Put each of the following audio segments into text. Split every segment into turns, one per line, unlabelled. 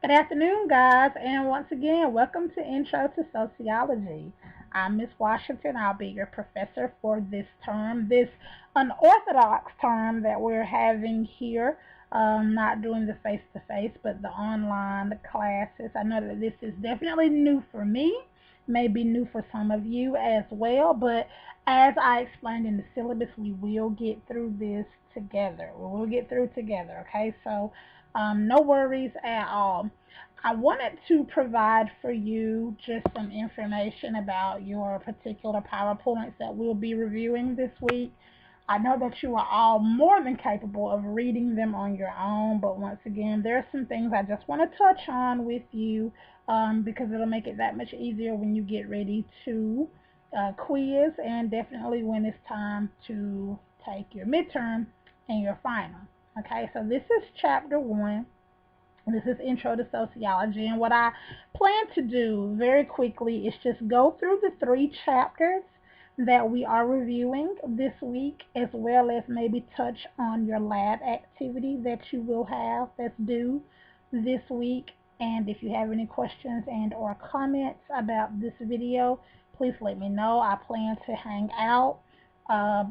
Good afternoon, guys, and once again, welcome to Intro to Sociology. I'm Miss Washington. I'll be your professor for this term, this unorthodox term that we're having here. Not doing the face to face, but the online, the classes. I know that this is definitely new for me, maybe new for some of you as well, but as I explained in the syllabus, we will get through this together. We will get through together, okay? So, no worries at all. I wanted to provide for you just some information about your particular PowerPoints that we'll be reviewing this week. I know that you are all more than capable of reading them on your own, but once again, there are some things I just want to touch on with you because it'll make it that much easier when you get ready to quiz and definitely when it's time to take your midterm and your final. Okay, so this is chapter 1. This is Intro to Sociology, and what I plan to do very quickly is just go through the 3 chapters that we are reviewing this week, as well as maybe touch on your lab activity that you will have that's due this week. And if you have any questions and or comments about this video, please let me know. I plan to hang out uh,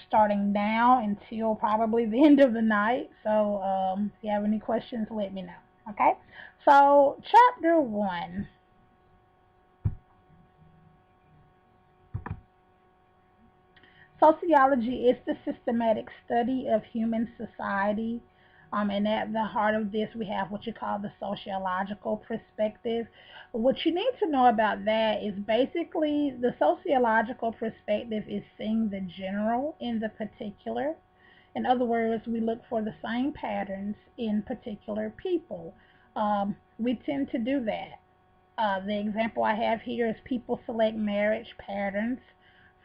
starting now until probably the end of the night. So if you have any questions, let me know. Okay, so chapter 1. Sociology is the systematic study of human society. And at the heart of this, we have what you call the sociological perspective. What you need to know about that is basically the sociological perspective is seeing the general in the particular. In other words, we look for the same patterns in particular people. We tend to do that. The example I have here is people select marriage patterns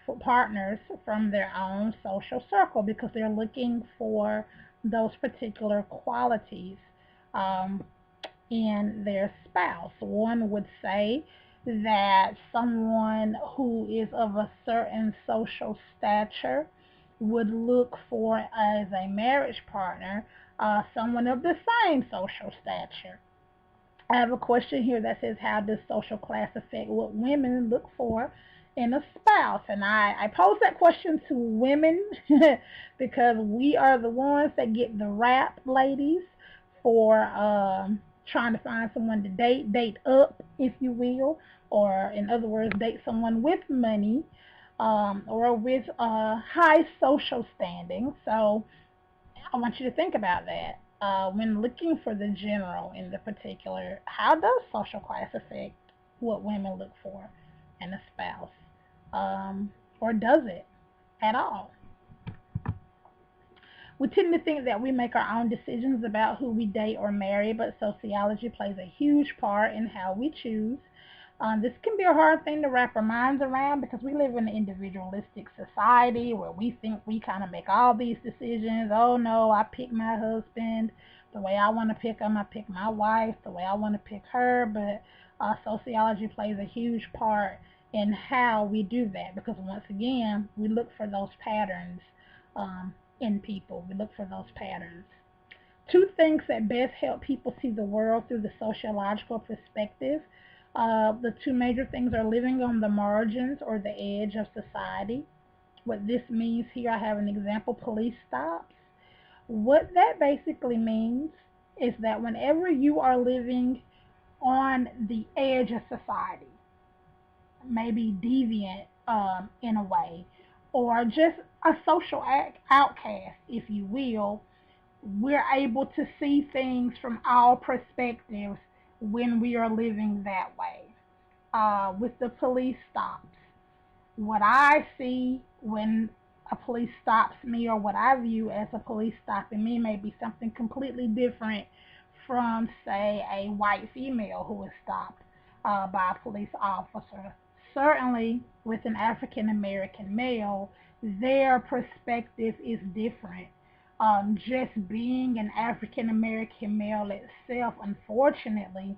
for partners from their own social circle because they're looking for those particular qualities um, in their spouse. One would say that someone who is of a certain social stature would look for as a marriage partner someone of the same social stature. I have a question here that says, how does social class affect what women look for in a spouse? And I pose that question to women because we are the ones that get the rap, ladies, for trying to find someone to date up, if you will, or in other words, date someone with money or with high social standing. So I want you to think about that. When looking for the general in the particular, how does social class affect what women look for in a spouse? Or does it at all? We tend to think that we make our own decisions about who we date or marry, but sociology plays a huge part in how we choose. This can be a hard thing to wrap our minds around because we live in an individualistic society where we think we kind of make all these decisions. Oh no, I pick my husband the way I want to pick him. I pick my wife the way I want to pick her. But sociology plays a huge part in how we do that because once again, we look for those patterns in people. We look for those patterns. 2 things that best help people see the world through the sociological perspective. The 2 major things are living on the margins or the edge of society. What this means here, I have an example, police stops. What that basically means is that whenever you are living on the edge of society, maybe deviant in a way, or just a social outcast, if you will, we're able to see things from all perspectives when we are living that way. With the police stops, what I see when a police stops me or what I view as a police stopping me may be something completely different from, say, a white female who is stopped by a police officer. Certainly, with an African American male, their perspective is different. Just being an African American male itself, unfortunately,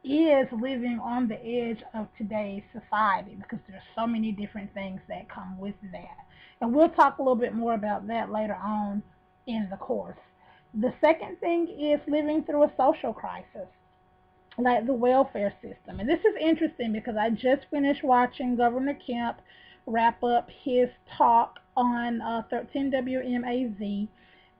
is living on the edge of today's society because there's so many different things that come with that. And we'll talk a little bit more about that later on in the course. The second thing is living through a social crisis. like the welfare system. And this is interesting because I just finished watching Governor Kemp wrap up his talk on 13 WMAZ,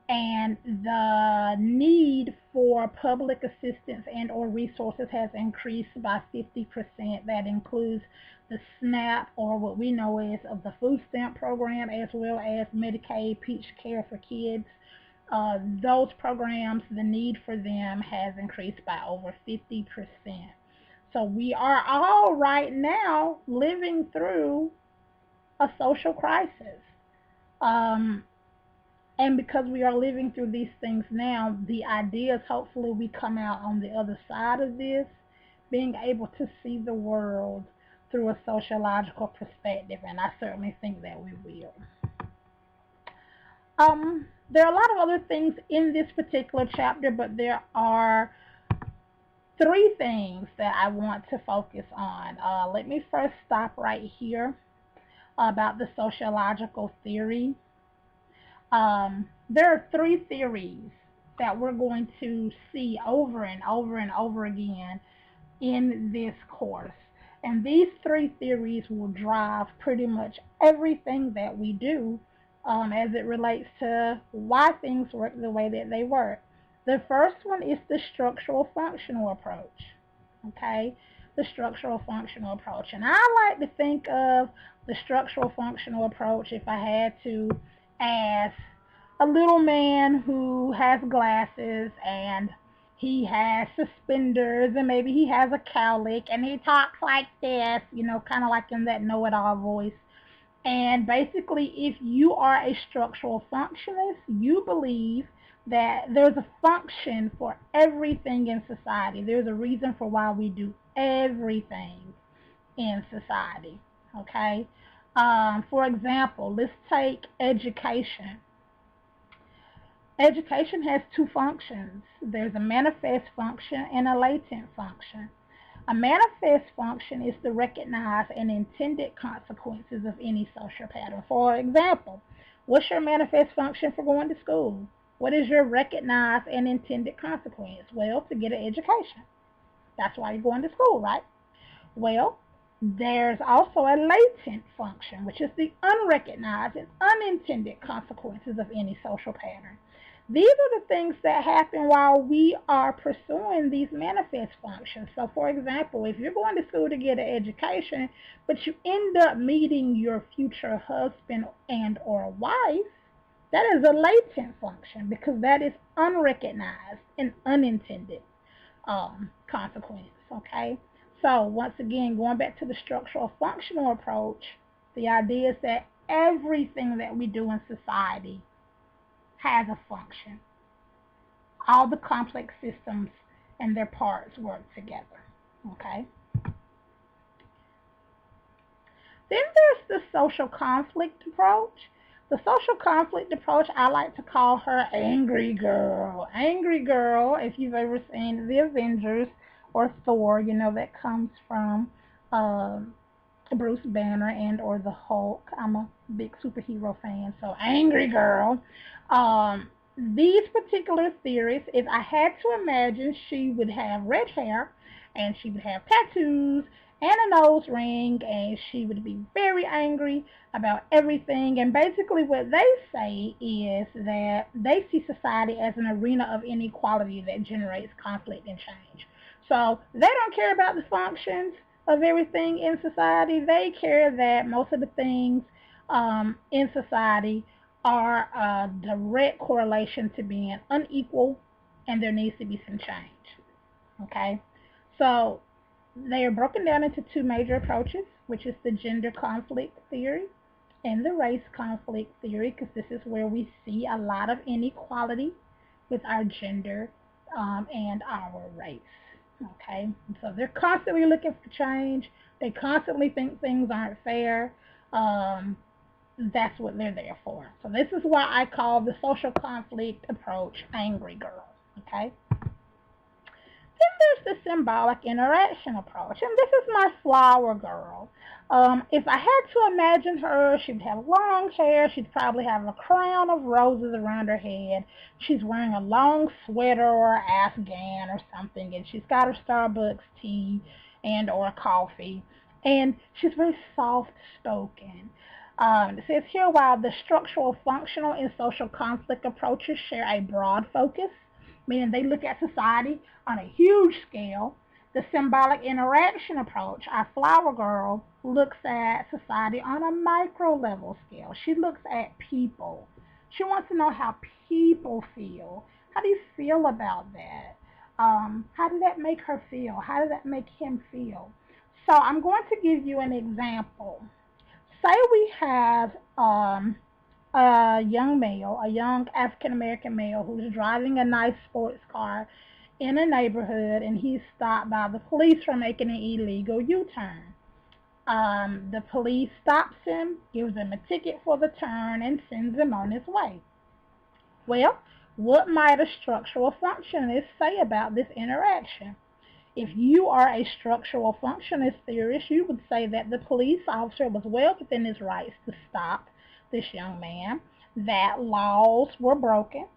and the need for public assistance and or resources has increased by 50%. That includes the SNAP, or what we know as of the food stamp program, as well as Medicaid, Peach Care for Kids. Those programs, the need for them has increased by over 50%. So we are all right now living through a social crisis. Um, and because we are living through these things now, the idea is hopefully we come out on the other side of this, being able to see the world through a sociological perspective, and I certainly think that we will. There are a lot of other things in this particular chapter, but there are three things that I want to focus on. Let me first stop right here about the sociological theory. There are three theories that we're going to see over and over and over again in this course. And these three theories will drive pretty much everything that we do as it relates to why things work the way that they work. The first one is the structural functional approach. Okay? The structural functional approach. And I like to think of the structural functional approach, if I had to, as a little man who has glasses and he has suspenders and maybe he has a cowlick and he talks like this, kind of like in that know-it-all voice. And basically, if you are a structural functionist, you believe that there's a function for everything in society. There's a reason for why we do everything in society. Okay? For example, let's take education. Education has two functions. There's a manifest function and a latent function. A manifest function is to recognize and intended consequences of any social pattern. For example, what's your manifest function for going to school? What is your recognized and intended consequence? Well, to get an education. That's why you're going to school, right? Well, there's also a latent function, which is the unrecognized and unintended consequences of any social pattern. These are the things that happen while we are pursuing these manifest functions. So, for example, if you're going to school to get an education, but you end up meeting your future husband and or wife, that is a latent function because that is unrecognized and unintended consequence. Okay. So once again, going back to the structural functional approach, the idea is that everything that we do in society has a function. All the complex systems and their parts work together. Okay. Then there's the social conflict approach. The social conflict approach, I like to call her Angry Girl. Angry Girl, if you've ever seen The Avengers or Thor, that comes from Bruce Banner and or the Hulk. I'm a big superhero fan, so Angry Girl. These particular theories, if I had to imagine, she would have red hair and she would have tattoos and a nose ring, and she would be very angry about everything. And basically what they say is that they see society as an arena of inequality that generates conflict and change. So they don't care about the functions of everything in society. They care that most of the things in society are a direct correlation to being unequal, and there needs to be some change. Okay? So they are broken down into two major approaches, which is the gender conflict theory and the race conflict theory, because this is where we see a lot of inequality with our gender and our race. Okay, so they're constantly looking for change. They constantly think things aren't fair. That's what they're there for. So this is why I call the social conflict approach Angry Girl. Okay. Then there's the symbolic interaction approach. And this is my flower girl. If I had to imagine her, she'd have long hair. She'd probably have a crown of roses around her head. She's wearing a long sweater or afghan or something, and she's got her Starbucks tea and or coffee. And she's very soft-spoken. It says here, while the structural, functional, and social conflict approaches share a broad focus, meaning they look at society on a huge scale, the symbolic interaction approach, our flower girl, looks at society on a micro level scale. She looks at people. She wants to know how people feel. How do you feel about that? How did that make her feel? How did that make him feel? So I'm going to give you an example. Say we have a young male, a young African American male who's driving a nice sports car in a neighborhood, and he's stopped by the police for making an illegal U-turn. The police stops him, gives him a ticket for the turn, and sends him on his way. Well, what might a structural functionist say about this interaction? If you are a structural functionist theorist, you would say that the police officer was well within his rights to stop this young man, that laws were broken.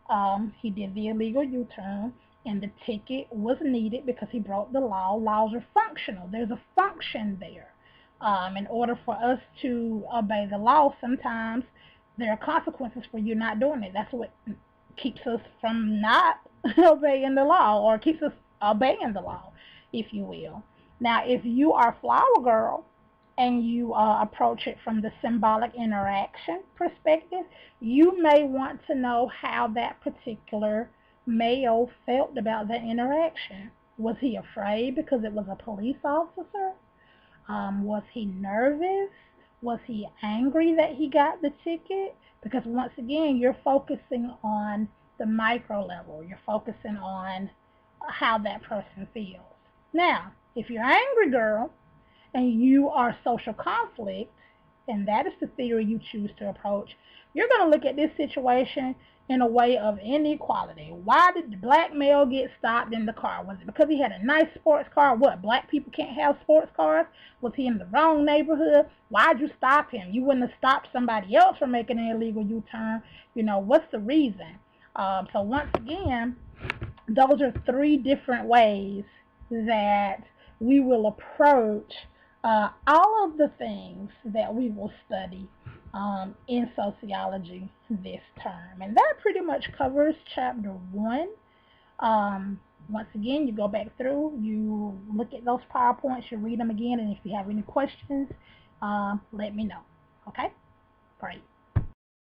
He did the illegal U-turn, and the ticket was needed because he broke the law. Laws are functional. There's a function there. In order for us to obey the law, sometimes there are consequences for you not doing it. That's what keeps us from not obeying the law, or keeps us obeying the law, if you will. Now, if you are Flower Girl and you approach it from the symbolic interaction perspective, you may want to know how that particular male felt about that interaction. Was he afraid because it was a police officer? Was he nervous? Was he angry that he got the ticket? Because once again, you're focusing on the micro level. You're focusing on how that person feels. Now, if you're angry girl and you are social conflict, and that is the theory you choose to approach, you're going to look at this situation in a way of inequality. Why did the black male get stopped in the car? Was it because he had a nice sports car? What, black people can't have sports cars? Was he in the wrong neighborhood? Why'd you stop him? You wouldn't have stopped somebody else from making an illegal U-turn. What's the reason? So once again, those are three different ways that we will approach all of the things that we will study in sociology this term. And that pretty much covers chapter 1. Once again, you go back through, you look at those PowerPoints, you read them again, and if you have any questions, let me know. Okay? Great.